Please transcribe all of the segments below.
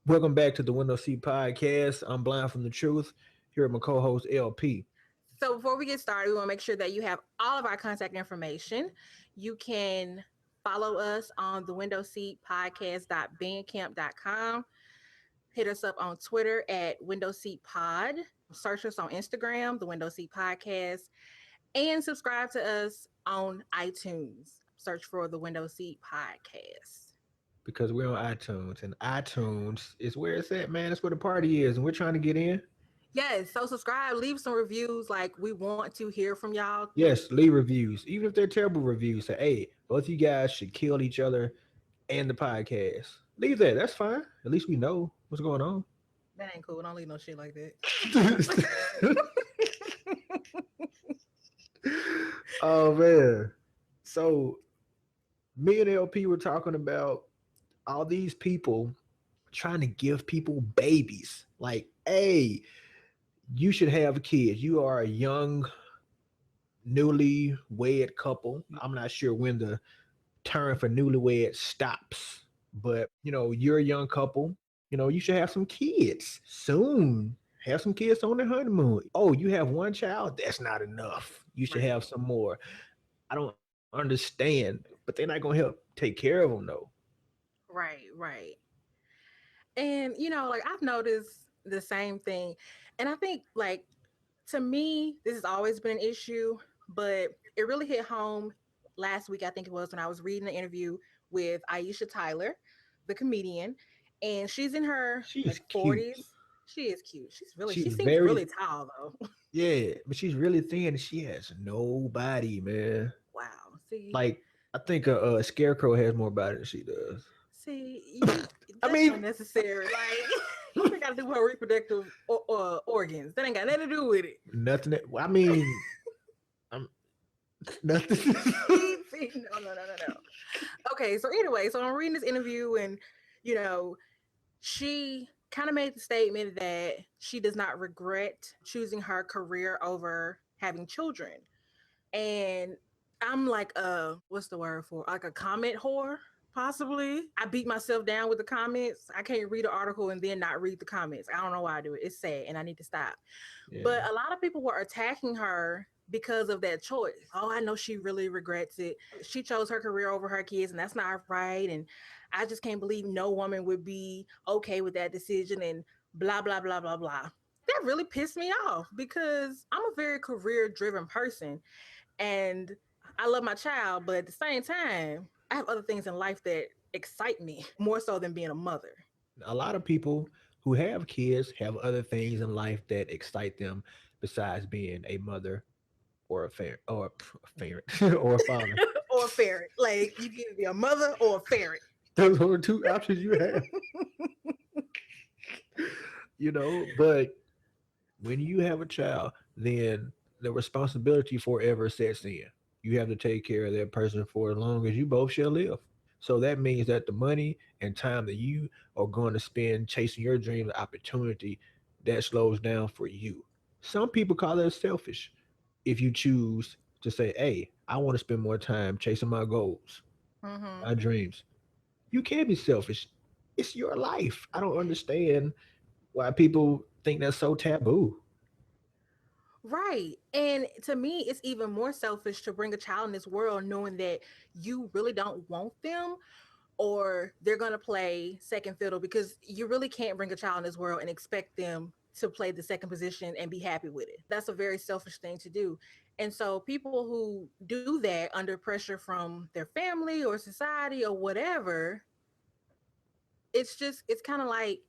Welcome back to the Window Seat Podcast. I'm Blind from the Truth. Here with my co-host LP. So before we get started, we want to make sure that you have all of our contact information. You can follow us on the window seat podcast.bandcamp.com. Hit us up on Twitter at window seat pod. Search us on Instagram, the window seat podcast, and subscribe to us on iTunes. Search for the window seat podcast. Because we're on iTunes, and iTunes is where it's at, man. It's where the party is, and we're trying to get in. Yes, so subscribe, leave some reviews. Like we want to hear from y'all. Yes, leave reviews, even if they're terrible reviews. Say, hey, both you guys should kill each other and the podcast. Leave that. That's fine. At least we know what's going on. That ain't cool. Don't leave no shit like that. Oh man. So me and LP were talking about all these people trying to give people babies. Like, hey, you should have kids. You are a young, newly wed couple. I'm not sure when the term for newlywed stops, but you're a young couple. You should have some kids soon. Have some kids on the honeymoon. Oh, you have one child? That's not enough. You should Right. have some more. I don't understand, but they're not gonna help take care of them though. Right, right. And like I've noticed the same thing. And I think like to me, this has always been an issue, but it really hit home last week, I think it was when I was reading the interview with Aisha Tyler, the comedian, and she's in her She's like cute. 40s. She is cute. She She's seems very really tall though. yeah, but she's really thin and she has nobody, man. Wow. See, Like I think a scarecrow has more body than she does. see, you I that's mean, unnecessary. Like what they got to do with her reproductive organs? That ain't got nothing to do with it. nothing. I mean, I'm nothing. See, no, no, no, no, no. Okay, so anyway, so I'm reading this interview, and you know, she kind of made the statement that she does not regret choosing her career over having children. And I'm like what's the word for like a comment whore? Possibly. I beat myself down with the comments. I can't read an article and then not read the comments. I don't know why I do it. It's sad and I need to stop. Yeah, But a lot of people were attacking her because of that choice. Oh, I know she really regrets it. She chose her career over her kids, and that's not right. And I just can't believe no woman would be okay with that decision and blah, blah, blah, blah, blah. That really pissed me off because I'm a very career driven person and I love my child, but at the same time, I have other things in life that excite me more so than being a mother. a lot of people who have kids have other things in life that excite them besides being a mother or a parent or a father. Or a ferret. Like you can either be a mother or a ferret. Those are the two options you have. But when you have a child, then the responsibility forever sets in. You have to take care of that person for as long as you both shall live. So that means that the money and time that you are going to spend chasing your dream and opportunity, that slows down for you. Some people call that selfish. If you choose to say, hey, I want to spend more time chasing my goals, Mm-hmm. my dreams, you can't be selfish. It's your life. I don't understand why people think that's so taboo. Right. And to me, it's even more selfish to bring a child in this world knowing that you really don't want them or they're going to play second fiddle because you really can't bring a child in this world and expect them to play the second position and be happy with it. That's a very selfish thing to do. And so people who do that under pressure from their family or society or whatever, it's kind of like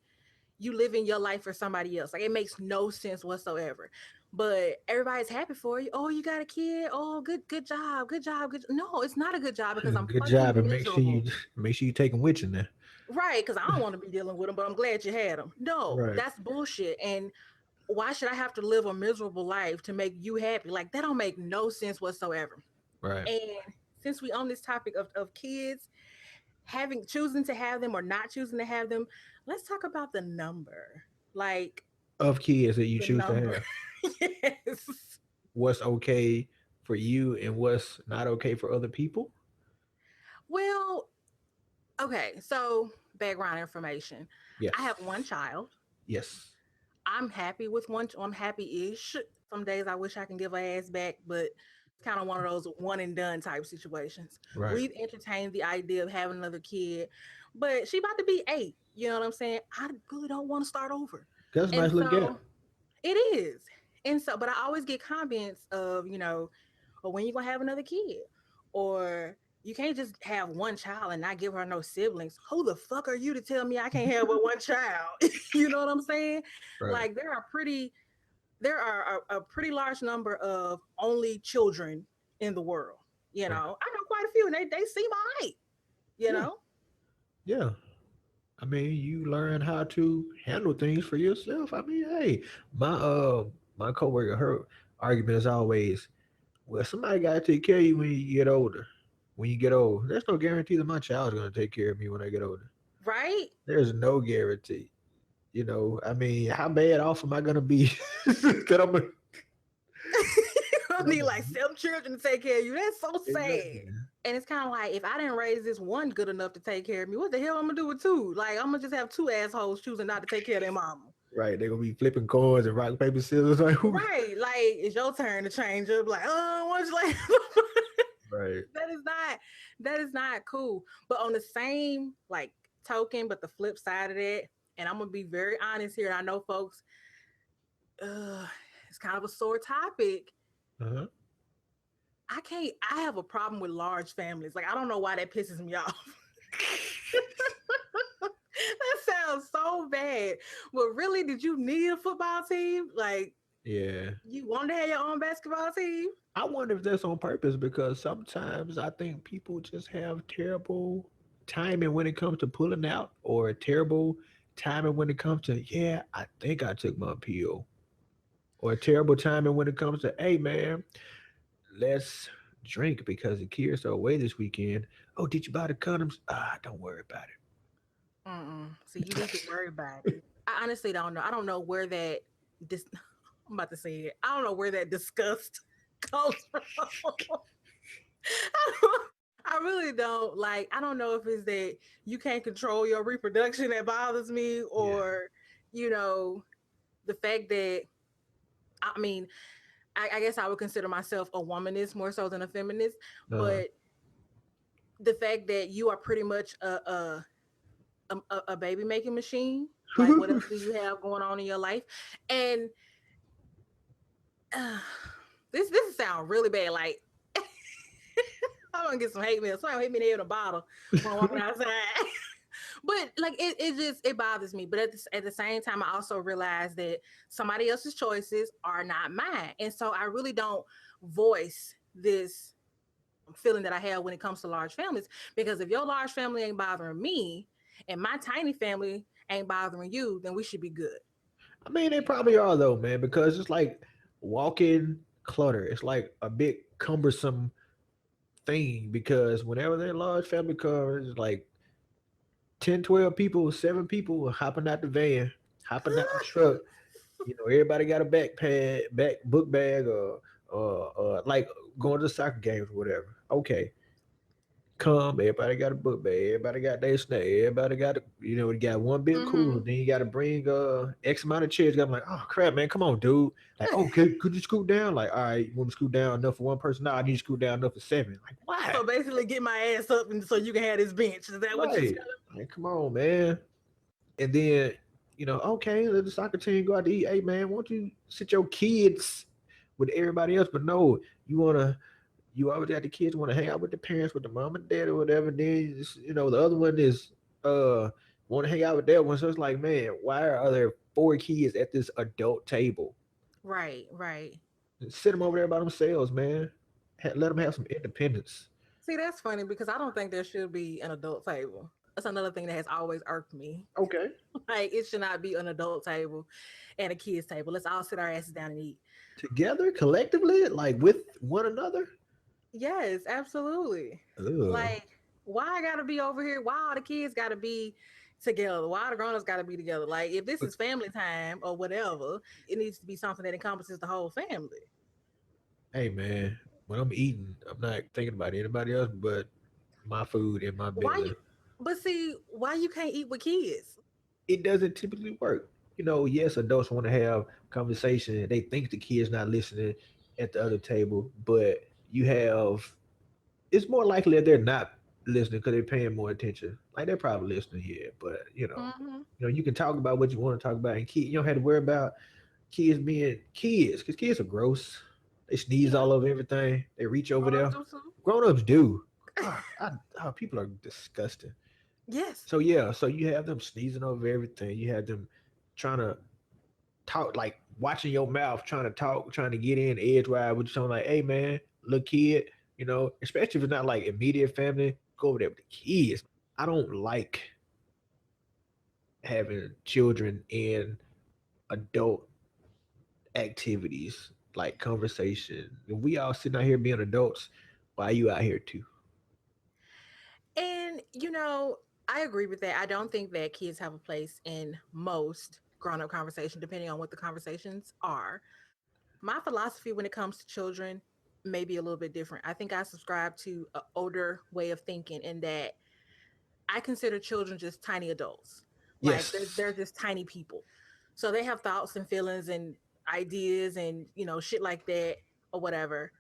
you living your life for somebody else. Like it makes no sense whatsoever. But everybody's happy for you. Oh, you got a kid. Oh, good job, good job, good. No, it's not a good job because I'm Good job, fucking and make sure you miserable. make sure you take them with you now. Right, because I don't want to be dealing with them, but I'm glad you had them. No, Right, that's bullshit. And why should I have to live a miserable life to make you happy? Like that don't make no sense whatsoever. right. And since we on this topic of kids having choosing to have them or not choosing to have them, let's talk about the number. Like Of kids that you the choose to number. have, Yes. what's okay for you and what's not okay for other people. Well, Okay, so background information. I Yes. have one child. Yes. I'm happy with one. I'm happy-ish. Some days I wish I can give her ass back, but it's kind of one of those one and done type situations. Right. We've entertained the idea of having another kid, but she about to be 8. You know what I'm saying? I really don't want to start over, That's a and nice little gap. so it is. And so, but I always get comments of, or when you gonna have another kid, or you can't just have one child and not give her no siblings. Who the fuck are you to tell me I can't have but one child? You know what I'm saying? Right. Like there are a pretty large number of only children in the world. Right. I know quite a few, and they seem alright. You Yeah. know, Yeah. I mean, you learn how to handle things for yourself. I mean, hey, my coworker, her argument is always, well, somebody gotta take care of you when you get older. When you get old, there's no guarantee that my child's gonna take care of me when I get older. right? There's no guarantee. I mean, how bad off am I gonna be that I'm a, I that I'm need a, like 7 children to take care of you. That's so sad. exactly And it's kind of like if I didn't raise this one good enough to take care of me, what the hell I'm gonna do with two? Like I'm gonna just have two assholes choosing not to take care of their mama. right? They're gonna be flipping coins and rock paper scissors. Like who? Right? Like it's your turn to change up. Like, once like Right. that is not cool. But on the same like token, but the flip side of that, and I'm gonna be very honest here. And I know folks, uh, it's kind of a sore topic. Uh huh. I can't. I have a problem with large families. Like I don't know why that pisses me off. That sounds so bad. But really, did you need a football team? Like Yeah. you wanted to have your own basketball team? I wonder if that's on purpose because sometimes I think people just have terrible timing when it comes to pulling out, or terrible timing when it comes to, yeah, I think I took my pill, or terrible timing when it comes to, hey man, let's drink because the kids are away this weekend. Oh, did you buy the condoms? Ah, don't worry about Mm-mm. So you need to worry about it. I honestly don't know. I don't know where that this. I'm about to say it. I don't know where that disgust comes from. I, don't- I really don't like. I don't know if it's that you can't control your reproduction that bothers me, it. or you know the fact that I mean I guess I would consider myself a womanist more so than a feminist, Yeah. but the fact that you are pretty much a baby making machine. Like, what else do you have going on in your life? And uh, this sound really bad. Like, I'm gonna get some hate mail. Somebody hit me in a bottle when I'm walking outside. But like, it bothers me. But at the same time, I also realize that somebody else's choices are not mine, and so I really don't voice this feeling that I have when it comes to large families. Because if your large family ain't bothering me, and my tiny family ain't bothering you, then we should be good. I mean, they probably are though, man, because it's like walking clutter. It's like a big cumbersome thing because whenever they're large family cars, it's like 10, 12 people, 7 people hopping out the van, hopping out the truck. Everybody got a book bag, or like going to the soccer games or whatever. Okay, come, everybody got a book bag, everybody got their snack, everybody got you got one big cooler, Mm-hmm. then you got to bring X amount of chairs. I'm like, oh crap, man, come on, dude. Like, oh, could you scoot down? Like, all right, you want me to scoot down enough for one person? No, I need to scoot down enough for seven. Like, why? So basically, get my ass up, and so you can have this bench. Is that what you're Right. telling Like, come on, man. And then, okay, let the soccer team go out to eat. Hey, man, won't you sit your kids with everybody else? But no, you always got the kids want to hang out with the parents, with the mom and dad or whatever. Then, the other one is want to hang out with that one. So it's like, man, why are there 4 kids at this adult table? me? Right, right. Sit them over there by themselves, man. Let them have some independence. See, that's funny because I don't think there should be an adult table. That's another thing that has always irked me. Okay. Like, it should not be an adult table and a kids table. Let's all sit our asses down and eat. Together, collectively, like with one another. Yes, absolutely. Ugh. Like, why I gotta be over here? Why all the kids gotta be together? Why the grown-ups gotta be together? Like, if this is family time or whatever, it needs to be something that encompasses the whole family. Hey man, when I'm eating, I'm not thinking about anybody else but my food and my Why you belly. But see, why you can't eat with kids? It doesn't typically work. Yes, adults want to have conversation. They think the kid's not listening at the other table, but you have it's more likely that they're not listening because they're paying more attention. Like they're probably listening, yeah, but Hmm. you can talk about what you want to talk about, and kid, you don't have to worry about kids being kids because kids are gross. They sneeze Yeah, all over everything. They reach over grown ups there. do too. Grown ups do. People are disgusting. Yes. So yeah, so you have them sneezing over everything. You have them trying to talk, like watching your mouth, trying to talk, trying to get in edgewise with someone like, hey man, little kid, especially if it's not like immediate family, go over there with the kids. I don't like having children in adult activities like conversation. If we all sitting out here being adults, why are you out here too? And I agree with that. I don't think that kids have a place in most grown up conversation, depending on what the conversations are. My philosophy when it comes to children may be a little bit different. I think I subscribe to an older way of thinking in that I consider children just tiny adults. Like they're Yes. just tiny people. So they have thoughts and feelings and ideas and, shit like that or whatever.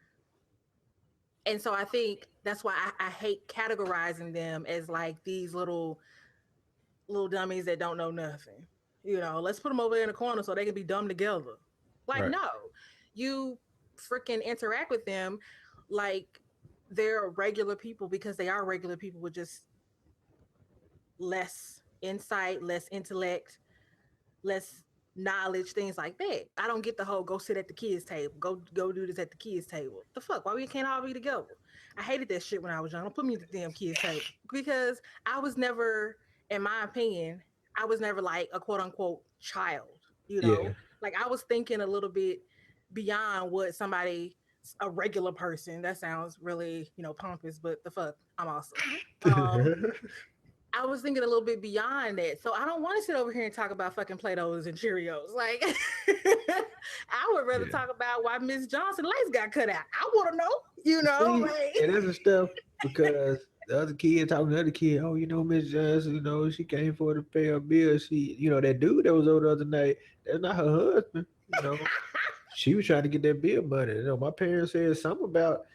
And so I think that's why I hate categorizing them as like these little dummies that don't know nothing. Let's put them over in a corner so they can be dumb together. Like, Right. no, you freaking interact with them like they're regular people because they are regular people with just less insight, less intellect, less knowledge, things like that. I don't get the whole go sit at the kids' table, go do this at the kids' table. The fuck? Why we can't all be together? I hated that shit when I was young. Don't put me at the damn kids' table because I was never, in my opinion, I was never like a quote unquote child. You know, Yeah. like I was thinking a little bit beyond what somebody, a regular person. That sounds really pompous, but the fuck, I'm awesome. Um, I was thinking a little bit beyond that. So I don't want to sit over here and talk about fucking Play-Dohs and Cheerios. Like, I would rather Yeah. talk about why Miss Johnson legs got cut out. I want to know, See, like, and that's the stuff because the other kid talking to the other kid, oh, Miss Johnson, she came for to pay her bill. She, that dude that was over the other night, that's not her husband. She was trying to get that bill money. My parents said something about,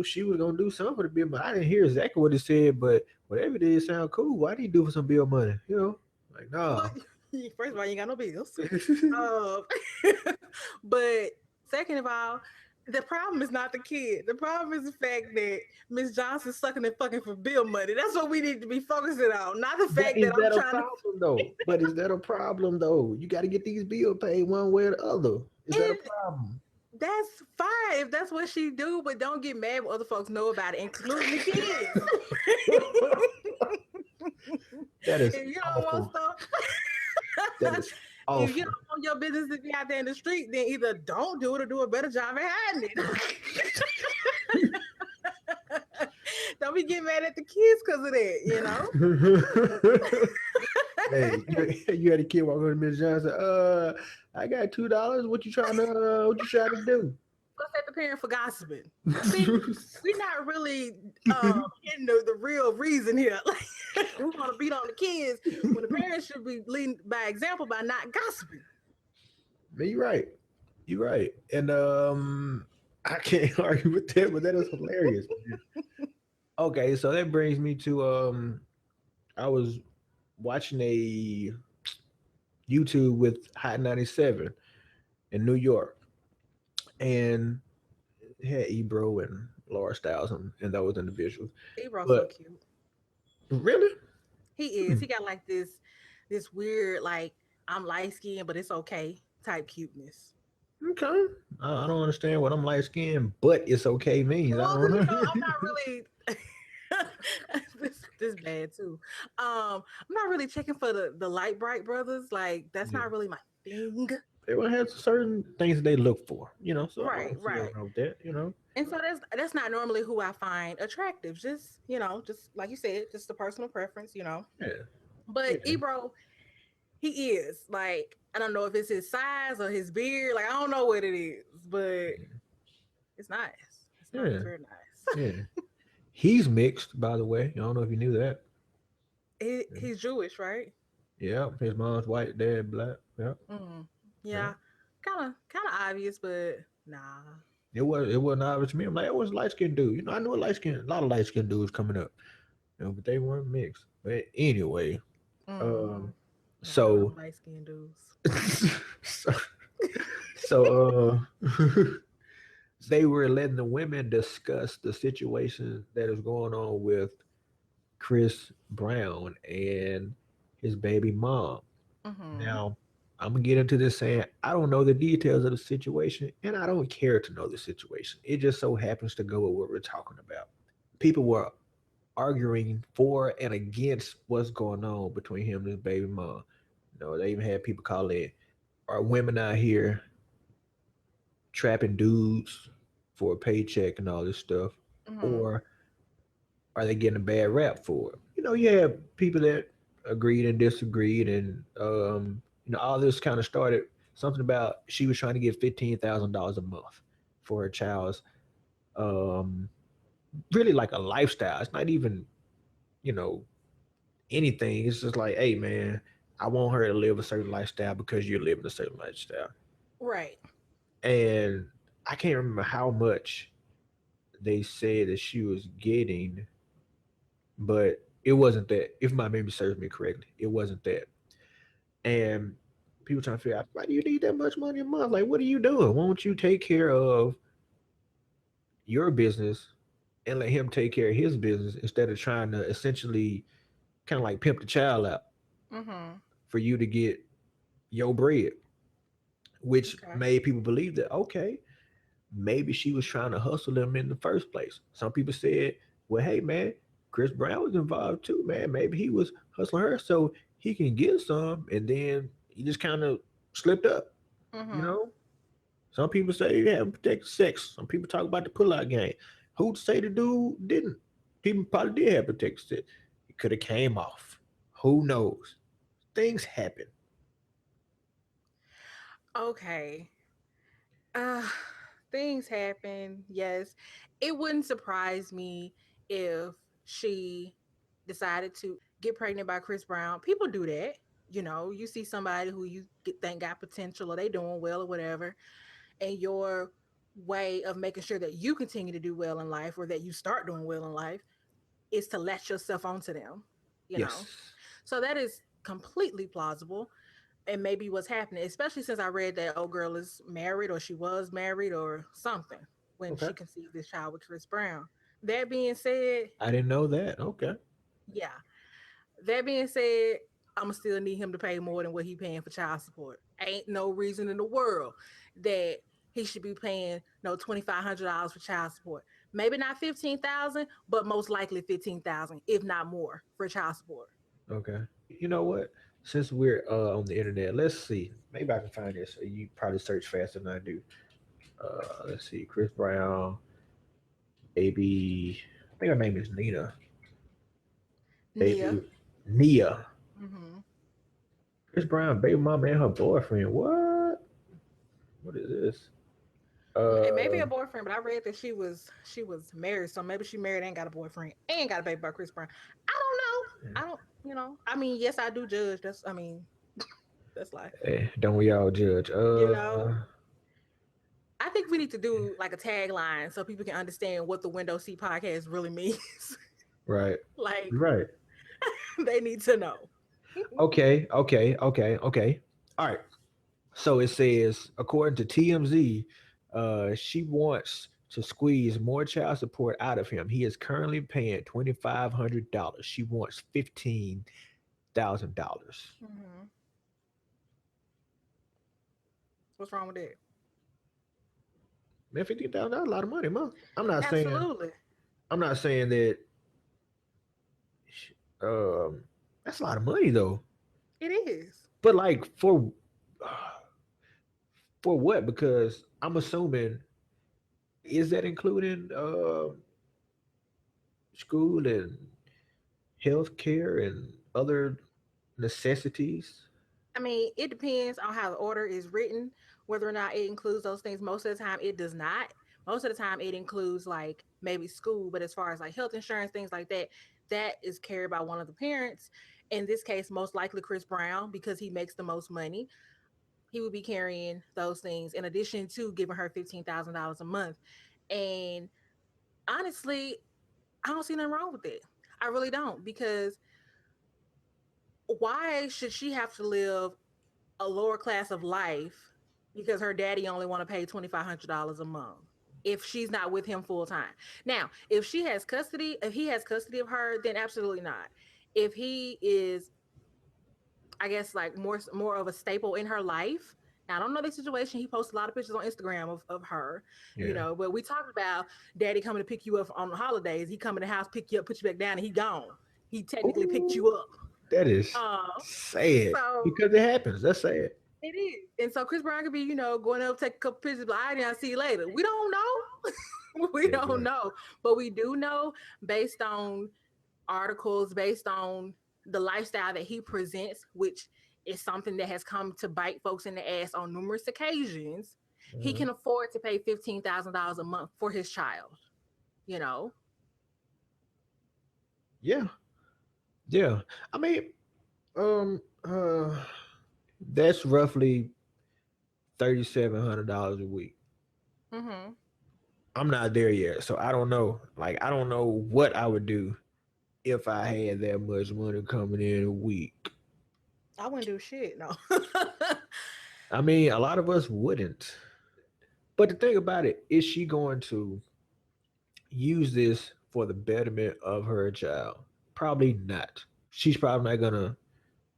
she was gonna do something for the bill money. I didn't hear exactly what it said, but whatever it is, sound cool. Why do you do for some bill money? Like well, nah. first of all, you ain't got no bills. Um, but second of all, the problem is not the kid. The problem is the fact that Miss Johnson's sucking and fucking for bill money. That's what we need to be focusing on, not the But fact that is I'm that a trying to. problem though? But is that a problem though? You got to get these bills paid one way or the other. Is that a And problem? that's fine if that's what she do, but don't get mad when other folks know about it, including the kids. That is If you don't want awful. stuff, That is if you awful. don't want your business to be out there in the street, then either don't do it or do a better job at hiding it. Don't be getting mad at the kids because of that. Hey, you had a kid walk over to Miss Johnson. I got $2. What you trying to do? Let's at the parent for gossiping. See, we're not really getting the real reason here. Like, we want to beat on the kids when the parents should be leading by example by not gossiping. Man, you're right. You're right. And I can't argue with that, but that is hilarious. Man. Okay, so that brings me to I was watching a YouTube with Hot 97 in New York, and it had Ebro and Laura Styles and those individuals. Ebro's so But cute. really, He is. He got like this weird like I'm light skinned, but it's okay type cuteness. okay. I don't understand what I'm light skinned, but it's okay means. I Well, don't know. I'm not really this bad too. I'm not really checking for the light bright brothers. Like that's Yeah. not really my thing. Everyone has certain things that they look for, so I Right, don't see right. anything wrong with that. And so that's not normally who I find attractive. Just like you said, just a personal preference. Yeah. But Yeah. Ebro, he is like I don't know if it's his size or his beard. Like I don't know what it is, but it's nice. It's nice, Yeah. very nice. Yeah. He's mixed, by the way. I don't know if you knew that. He's Jewish, right? Yeah, his mom's white, dad black. Yeah, Mm. yeah. Yeah, kind of obvious, but nah. It wasn't obvious to me. I'm like, it was a light skinned dude. I knew a lot of light skinned dudes coming up, but they weren't mixed. But anyway, Mm-hmm. um, Nah, I know so them light skinned dudes. so, so they were letting the women discuss the situation that is going on with Chris Brown and his baby mom. Mm-hmm. Now, I'm gonna get into this saying I don't know the details of the situation, and I don't care to know the situation. It just so happens to go with what we're talking about. People were arguing for and against what's going on between him and his baby mom. They even had people call it, "Are women out here trapping dudes for a paycheck and all this stuff, Mm-hmm. or are they getting a bad rap for it?" You have people that agreed and disagreed, and all this kind of started something about she was trying to get $15,000 a month for her child's um, really like a lifestyle. It's not even you know anything. It's just like, hey man, I want her to live a certain lifestyle because you're living a certain lifestyle, Right. and I can't remember how much they said that she was getting, but it wasn't that. If my memory serves me correctly, it wasn't that. And people trying to figure out, why do you need that much money a month? Like, what are you doing? Won't you take care of your business and let him take care of his business instead of trying to essentially kind of like pimp the child out Mm-hmm. for you to get your bread? Which Okay. made people believe that, okay, maybe she was trying to hustle them in the first place. Some people said, well, hey man, Chris Brown was involved too, man. Maybe he was hustling her so he can get some, and then he just kind of slipped up. You Mm-hmm. know, some people say he had protected sex. Some people talk about the pullout game. Who'd say the dude didn't? He probably did have protected sex. It could have came off. Who knows? Things happen. Okay. Uh, things happen. Yes, it wouldn't surprise me if she decided to get pregnant by Chris Brown. People do that. You see somebody who think got potential, or they doing well or whatever, and your way of making sure that you continue to do well in life, or that you start doing well in life, is to latch yourself onto them. You know, Yes. so that is completely plausible, and maybe what's happening, especially since I read that old girl is married, or she was married or something when Okay. she conceived this child with Chris Brown. That being said, I didn't know that. Okay. yeah. That being said, I'ma still need him to pay more than what he paying for child support. Ain't no reason in the world that he should be paying no $2,500 for child support. Maybe not 15,000, but most likely 15,000, if not more, for child support. Okay. You know what? Since we're on the internet, let's see. Maybe I can find this. You probably search faster than I do. Let's see. Chris Brown, baby. I think her name is Nina. Nia. Baby Nia. Mm-hmm. Chris Brown, baby mama, and her boyfriend. What? What is this? Maybe Uh, a boyfriend, but I read that she was married, so maybe she married and got a boyfriend and got a baby by Chris Brown. I don't know. I don't. I mean, yes, I do judge. That's life. don't we all judge? You know, I think we need to do like a tagline so people can understand what the Window Seat podcast really means. Right, Like right. they need to know. Okay, okay, okay, okay. All right. So it says, according to TMZ, she wants to squeeze more child support out of him. He is currently paying $2,500. She wants $15,000. Hmm. What's wrong with that? Man, $15,000 a lot of money, man. I'm not saying Absolutely, I'm not saying that um that's a lot of money though. it is. But like for what? Because I'm assuming, is that including school and healthcare and other necessities? I mean, it depends on how the order is written, whether or not it includes those things. Most of the time, it does not. Most of the time, it includes like maybe school, but as far as like health insurance, things like that, that is carried by one of the parents. In this case, most likely Chris Brown, because he makes the most money. He would be carrying those things in addition to giving her $15,000 a month. And honestly, I don't see nothing wrong with it. I really don't, because why should she have to live a lower class of life because her daddy only want to pay $2,500 a month if she's not with him full time? Now, if she has custody, if he has custody of her, then absolutely not. If he is, I guess, like more of a staple in her life. Now, I don't know the situation. He posts a lot of pictures on Instagram of her, Yeah. but we talked about daddy coming to pick you up on the holidays. He come in the house, pick you up, put you back down, and he gone. He technically picked you Ooh, up. that is Uh, sad so because it happens. That's sad. it is. And so Chris Brown could be, going up, take a couple pictures, but I didn't see you later. We don't know. We Yeah, don't bro. know. But we do know, based on articles, based on the lifestyle that he presents, which is something that has come to bite folks in the ass on numerous occasions, he Mhm. can afford to pay $15,000 a month for his child, you know? Yeah, yeah. I mean, that's roughly $3,700 a week. Mm-hmm. I'm not there yet, so I don't know. Like, I don't know what I would do if I had that much money coming in a week. I wouldn't do shit, no. I mean, a lot of us wouldn't. But the thing about it, is she going to use this for the betterment of her child? Probably not. She's probably not gonna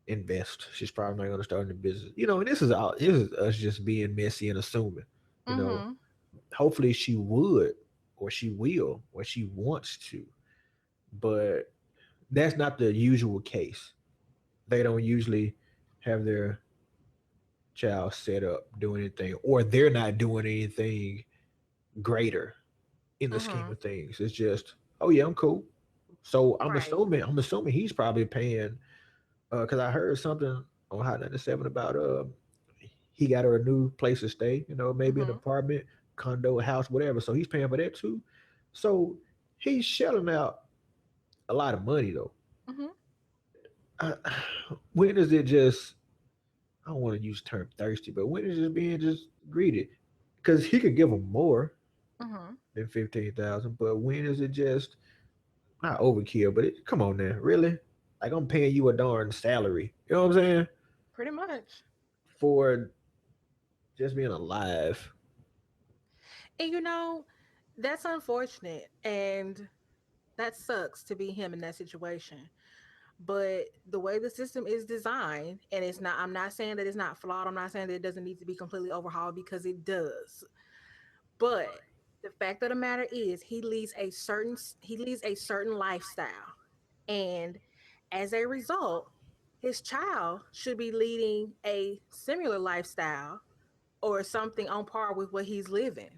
invest. She's probably not gonna start a business. And this is us just being messy and assuming. You know, Mm-hmm. hopefully she would, or she will, or she wants to. But that's not the usual case. They don't usually have their child set up doing anything, or they're not doing anything greater in the scheme Mm-hmm. of things. It's just, oh yeah, I'm cool. So I'm Right. assuming I'm assuming he's probably paying, because I heard something on Hot 97 about he got her a new place to stay, maybe an Mm-hmm. apartment, condo, house, whatever. So he's paying for that too. So he's shelling out a lot of money though. Mm-hmm. I, when is it just, I don't want to use the term thirsty, but when is it being just greedy? Because he could give them more Mm-hmm. than 15,000, but when is it just not overkill? But come on now, really? Like, I'm paying you a darn salary. You know what I'm saying? Pretty much. For just being alive. And that's unfortunate. And that sucks to be him in that situation. But the way the system is designed, and I'm not saying that it's not flawed. I'm not saying that it doesn't need to be completely overhauled, because it does. But the fact of the matter is, he leads a certain lifestyle. And as a result, his child should be leading a similar lifestyle or something on par with what he's living.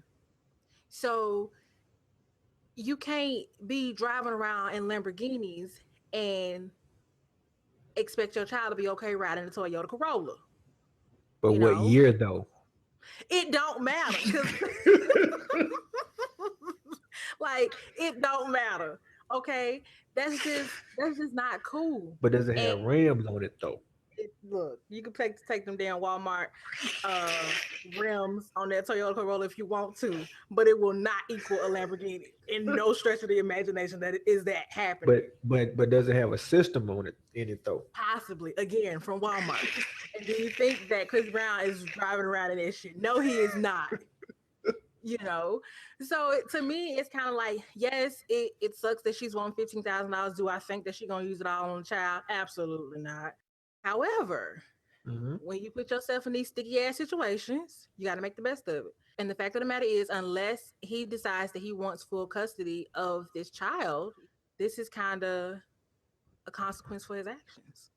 So you can't be driving around in Lamborghinis and expect your child to be okay riding a Toyota Corolla. But You what know, year though? it don't matter, because like, it don't matter. Okay, that's just not cool. But does it And have rims on it though? look, you can take them damn Walmart uh rims on that Toyota Corolla if you want to, but it will not equal a Lamborghini in no stretch of the imagination that it is that happening. But does it have a system on it in it though? Possibly, again, from Walmart. And do you think that Chris Brown is driving around in that shit? No, he is not. you know so to me, it's kind of like, yes, it sucks that she's won $15,000. Do I think that she's gonna use it all on the child? Absolutely not. However, Mm-hmm. when you put yourself in these sticky ass situations, you got to make the best of it. And the fact of the matter is, unless he decides that he wants full custody of this child, this is kind of a consequence for his actions.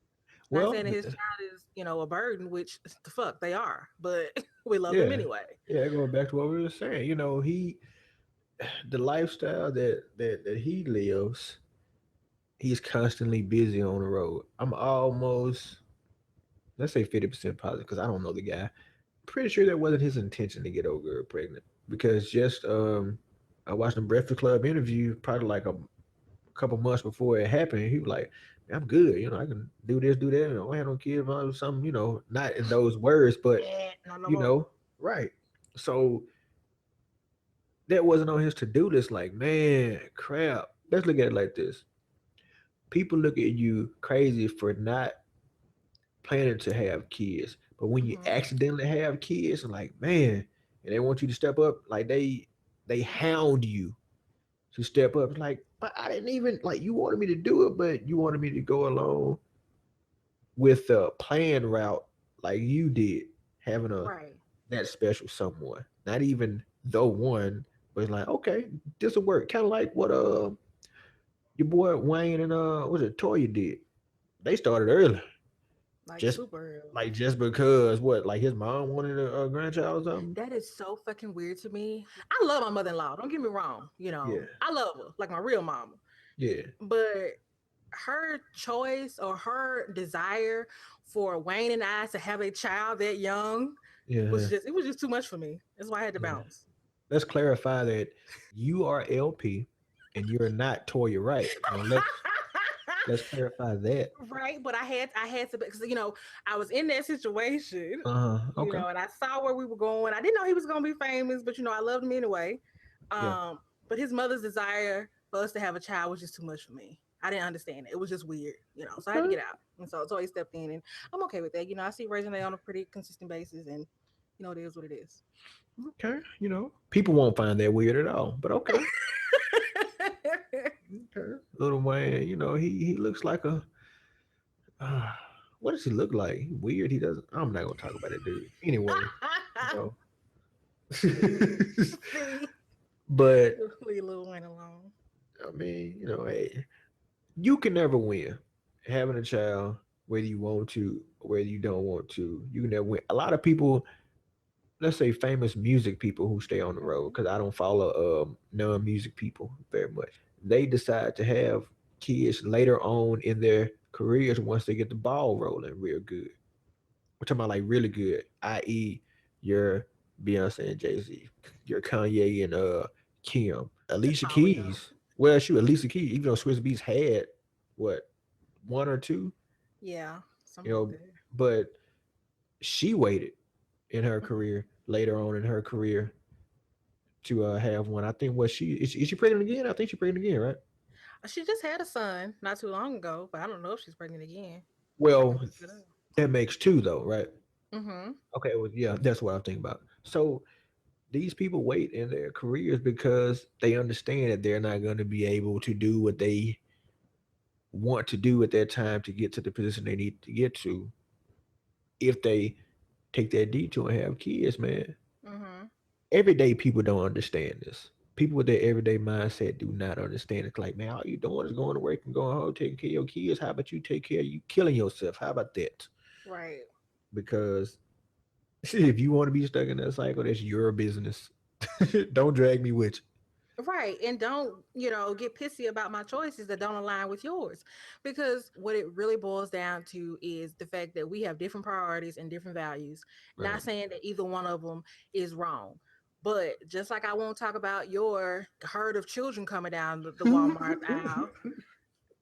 Not Well, saying that his child is, a burden, which the fuck they are, but we love them yeah, anyway. yeah. Going back to what we were saying, the lifestyle that he lives, he's constantly busy on the road. I'm almost, let's say, 50% positive because I don't know the guy. Pretty sure that wasn't his intention to get old girl pregnant, because just I watched a Breakfast Club interview probably like a couple months before it happened, he was like, "I'm good. I can do this, do that. I don't have no kids or something. Not in those words, but No, no you more. know, right." So that wasn't on his to do list. Like, man, crap. Let's look at it like this: people look at you crazy for not planning to have kids, but when you Hmm. accidentally have kids, and like, man, and they want you to step up, like they hound you to step up. It's like, but I didn't even like you wanted me to do it, but you wanted me to go along with a planned route like you did, having a Right. that special someone. Not even the one, but it's like, okay, this will work. Kind of like what your boy Wayne and was it Toya did. They started early. Like Just super early. just because what, like his mom wanted a grandchild or something. That is so fucking weird to me. I love my mother-in-law. Don't get me wrong. Yeah, I love her like my real mama. yeah, But her choice or her desire for Wayne and I to have a child that young yeah, was just too much for me. That's why I had to yeah. bounce. Let's clarify that you are LP and you're not Toya Wright. Let's clarify that. Right, but I had to because I was in that situation, Okay. and I saw where we were going. I didn't know he was gonna be famous, but I loved him anyway. Yeah. But his mother's desire for us to have a child was just too much for me. I didn't understand it. It was just weird, So I had to Okay. get out, and so Toy stepped in, and I'm okay with that. I see raising it on a pretty consistent basis, and it is what it is. Okay. People won't find that weird at all, but okay. Okay. Little Wayne, he looks like a. Uh, what does he look like? He weird. He doesn't. I'm not gonna talk about that dude. Anyway, you know. See, But leave Lil Wayne alone. I mean, hey, you can never win. Having a child, whether you want to, or whether you don't want to, you can never win. A lot of people, let's say famous music people who stay on the road, Mhm. because I don't follow non-music people very much. They decide to have kids later on in their careers once they get the ball rolling real good. We're talking about like really good, i.e., your Beyonce and Jay Z, your Kanye and Kim, That's Alicia all we know. Keys. Well, shoot, Alicia Keys, even though Swiss Beats had what, one or two, Yeah, you something like know, that. but she waited in her career later on in her career to have one. I think what is she pregnant again? I think she's pregnant again, right? She just had a son not too long ago, but I don't know if she's pregnant again. I can Well, look it up. that makes two though, right? Mm-hmm. Okay, well, yeah, that's what I'm thinking about. So these people wait in their careers because they understand that they're not going to be able to do what they want to do at that time to get to the position they need to get to if they take that detour and have kids, man. Mm-hmm. Everyday people don't understand this. People with their everyday mindset do not understand. It's like, man, all you doing is going to work and going home, taking care of your kids. How about you take care of you killing yourself? How about that? Right. Because if you want to be stuck in that cycle, that's your business. Don't drag me with Right. And don't, get pissy about my choices that don't align with yours. Because what it really boils down to is the fact that we have different priorities and different values. you. Not saying that either one of them is wrong. But just like I won't talk about your herd of children coming down the Walmart aisle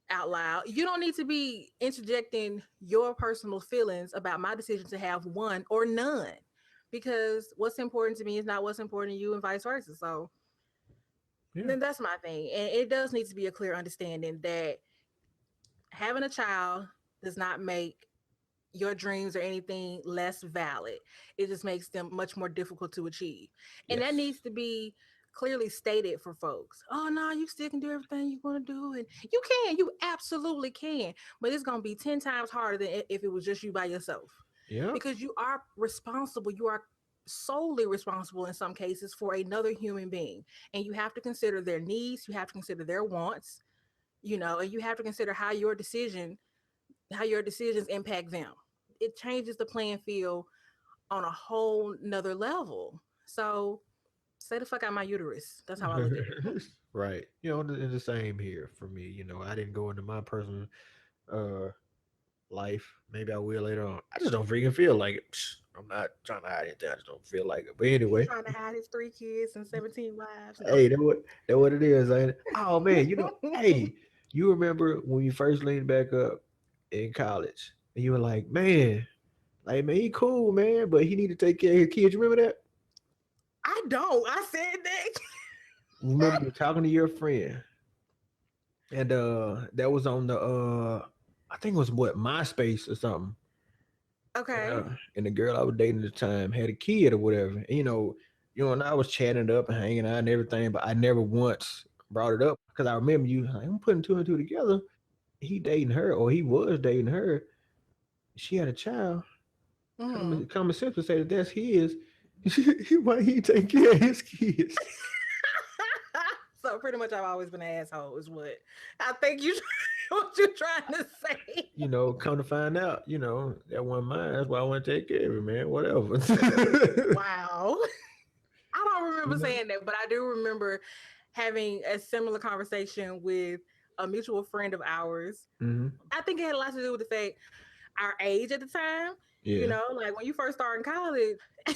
out loud, you don't need to be interjecting your personal feelings about my decision to have one or none. Because what's important to me is not what's important to you, and vice versa. So Yeah. then that's my thing. And it does need to be a clear understanding that having a child does not make your dreams or anything less valid. It just makes them much more difficult to achieve. And that Yes. needs to be clearly stated for folks. Oh no, you still can do everything you want to do. And you absolutely can. But it's gonna be 10 times harder than if it was just you by yourself. Yep. Because you are responsible. You are solely responsible in some cases for another human being. And you have to consider their needs, you have to consider their wants, and you have to consider how your decisions impact them. It changes the playing field on a whole nother level. So stay the fuck out my uterus. That's how I look at it. Right. It's the same here for me. I didn't go into my personal uh life. Maybe I will later on. I just don't freaking feel like it. I'm not trying to hide anything. I just don't feel like it. But He's anyway, trying to hide his 3 kids and 17 wives. No. hey, that what it is, ain't it? Oh man, hey. You remember when you first leaned back up in college and you were like, man, he cool, man, but he need to take care of his kids. You remember that? I don't. I said that. Remember you talking to your friend and that was on the I think it was what MySpace or something. Okay. And the girl I was dating at the time had a kid or whatever. And, and I was chatting it up and hanging out and everything, but I never once brought it up because I remember you like, I'm putting two and two together. He dating her or he was dating her. She had a child. Mm. Common sense would say that that's his. Why he take care of his kids? So pretty much, I've always been an asshole. Is what I think you. What you're trying to say? Come to find out, that wasn't mine. That's why I want to take care of it, man. Whatever. Wow. I don't you remember know? saying that, but I do remember having a similar conversation with a mutual friend of ours. Mm-hmm. I think it had a lot to do with the fact our age at the time. Yeah. Like when you first start in college, Yeah.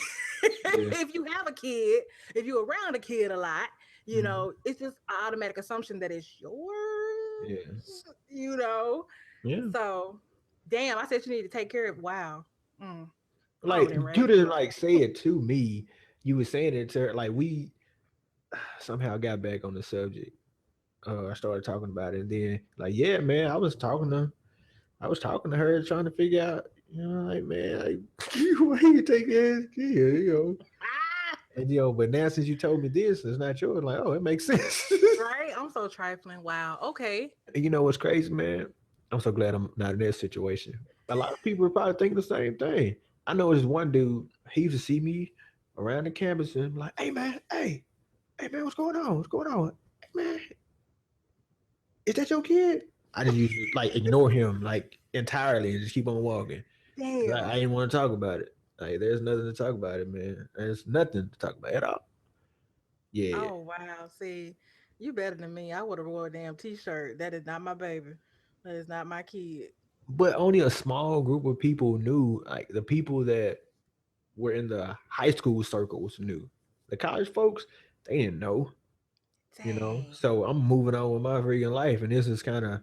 if you have a kid, if you're around a kid a lot, Mm-hmm. it's just an automatic assumption that it's yours, Yeah. you know. Yeah. So, damn, I said you need to take care of. Wow. Mm, I Like didn't raise you you didn't like right. say it to me. You were saying it to her. Like we somehow got back on the subject. I started talking about it, and then like, yeah, man, I was talking to her, trying to figure out, like, man, like, why you take his kid, Ah, and but now since you told me this, it's not yours. Like, oh, it makes sense. right? I'm so trifling. Wow. Okay. And you know what's crazy, man? I'm so glad I'm not in that situation. A lot of people would probably think the same thing. I know there's one dude. He used to see me around the campus and be like, hey, man, hey, man, what's going on? What's going on? Hey, man, is that your kid? I just used to like ignore him like entirely and just keep on walking. 'Cause I Damn. didn't want to talk about it. Like, there's nothing to talk about it, man. There's nothing to talk about at all. Yeah. Oh wow. See, you better than me. I would have wore a damn t-shirt. That is not my baby. That is not my kid. But only a small group of people knew, like the people that were in the high school circles knew. The college folks, they didn't know. Dang. So I'm moving on with my freaking life, and this is kind of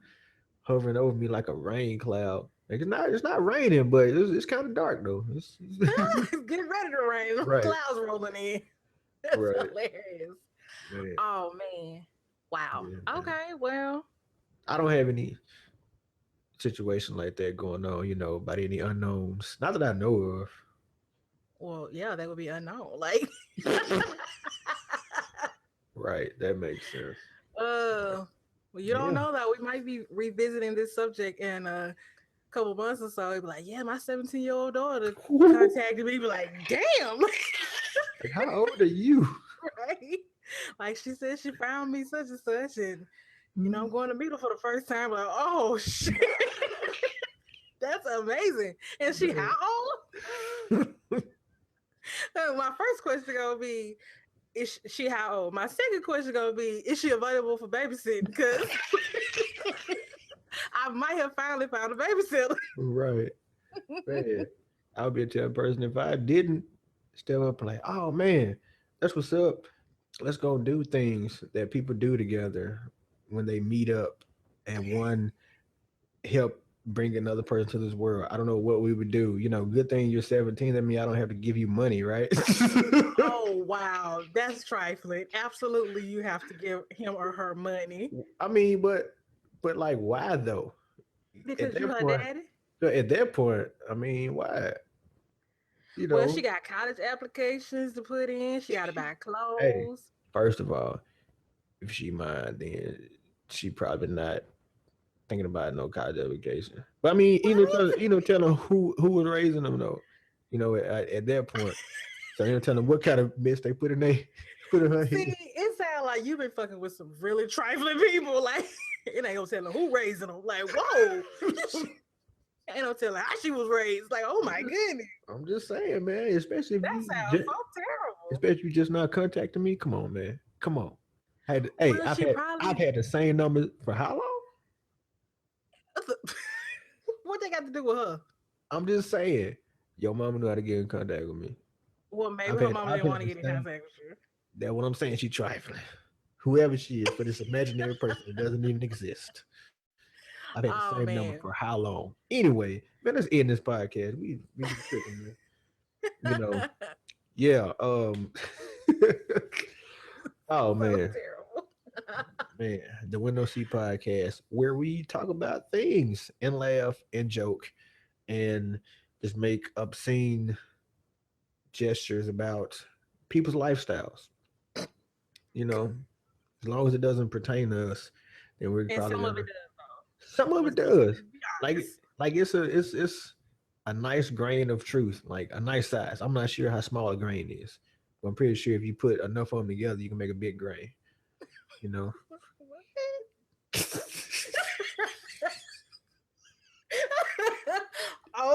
hovering over me like a rain cloud. Like it's not raining, but it's kind of dark though. Get ready to rain. right, Clouds rolling in. That's right, hilarious. man. Oh man. Wow. Yeah, man. Okay. Well. I don't have any situation like that going on, about any unknowns. Not that I know Well, yeah, that would be unknown. Like, of. Right, that makes sense. uh, well, you don't Yeah. know that we might be revisiting this subject in a couple months or so. It'd be like, yeah, my 17-year-old daughter contacted me. Be like, damn, Like, how old are you? right? Like she said, she found me such and such, and I'm Mhm. going to meet her for the first time. Like, oh shit, that's amazing. And she how old? My first question gonna be, is she how old? My second question gonna be, is she available for babysitting? Because I might have finally found a babysitter. Right, man. I would be a type of person if I didn't step up and like, oh man, that's what's up. Let's go do things that people do together when they meet up and one help bring another person to this world. I don't know what we would do. Good thing you're 17. That means I don't have to give you money, right? Oh wow, that's trifling. Absolutely, you have to give him or her money I mean, but like, why though? At because you that her point, daddy. I mean, why? You Well, know, she got college applications to put in. She got to buy hey, clothes. first of all, if she mind, then she probably not thinking about no college education. But I mean, What? tell them who was raising them though. At that point, so tell them what kind of mess they put in they put in her See, head. it sounds like you've been fucking with some really trifling people. Like, it ain't gonna tell them who raising them. Like, whoa, ain't no telling how she was raised. Like, oh I'm my just, goodness, I'm just saying, man. Especially if that you, sounds so terrible. especially if you just not contacting me. Come on, man. Come on. Hey, Well, I've she had I've probably. had the same number for how long? What they got to do with her? I'm just saying. Your mama knew how to get in contact with me. Well, maybe I've her had mama I've didn't had want to the get in same. contact with you. That's what I'm saying. She trifling. whoever she is, for this imaginary person that doesn't even exist. I've had the same Oh number for man. how long? Anyway, man, let's end this podcast. We be tripping, man. You know, yeah. Oh So man, terrible. man, the Window Seat Podcast, where we talk about things and laugh and joke and just make obscene gestures about people's lifestyles. You know, as long as it doesn't pertain to us, then we're And probably some of gonna. it does though. Some of it Let's does. be Like honest. like it's a nice grain of truth, like a nice size. I'm not sure how small a grain is, but I'm pretty sure if you put enough of them together, you can make a big grain. You know.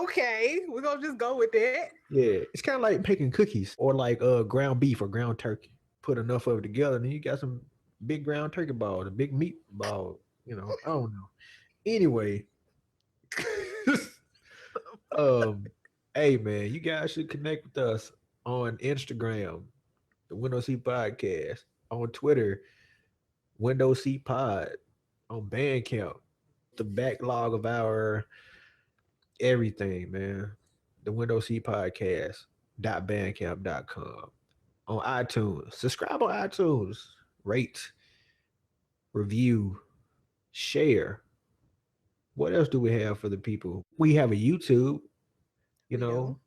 Okay, we're gonna just go with that. Yeah, it's kind of like making cookies or like ground beef or ground turkey. Put enough of it together, and then you got some big ground turkey ball, a big meat ball. You know, I don't know. Anyway, um, hey man, you guys should connect with us on Instagram, the Window Seat Podcast, on Twitter, Window Seat Pod, on Bandcamp. The backlog of our everything, man. The Window Seat Podcast. .bandcamp.com, on iTunes. Subscribe on iTunes. Rate, review, share. What else do we have for the people? We have a YouTube, you We know.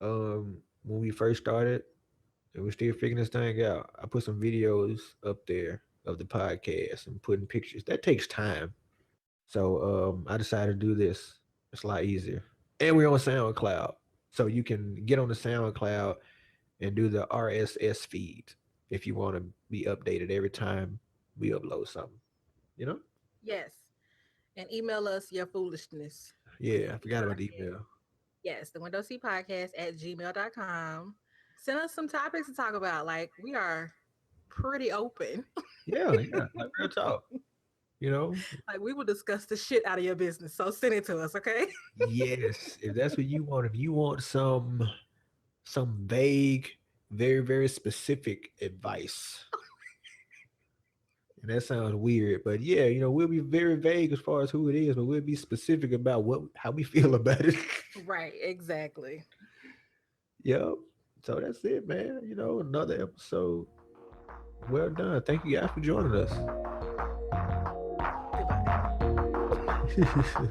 do. When we first started, and we're still figuring this thing out. I put some videos up there of the podcast and putting pictures. That takes time. So I decided to do this. It's a lot easier. And we're on SoundCloud. So you can get on the SoundCloud and do the RSS feed if you want to be updated every time we upload something. You know? Yes. And email us your foolishness. Yeah, I Because forgot about I the said, email. yes, the Window Seat Podcast at gmail.com. Send us some topics to talk about. Like, we are pretty open. Yeah, yeah, like real talk. You know? Like, we will discuss the shit out of your business. So send it to us, okay? Yes, if that's what you want. If you want some vague, very very specific advice, and that sounds weird, but yeah, we'll be very vague as far as who it is, but we'll be specific about what how we feel about it. Right, exactly. Yep. So that's it, man. Another episode. Well done. Thank you guys for joining us. Goodbye.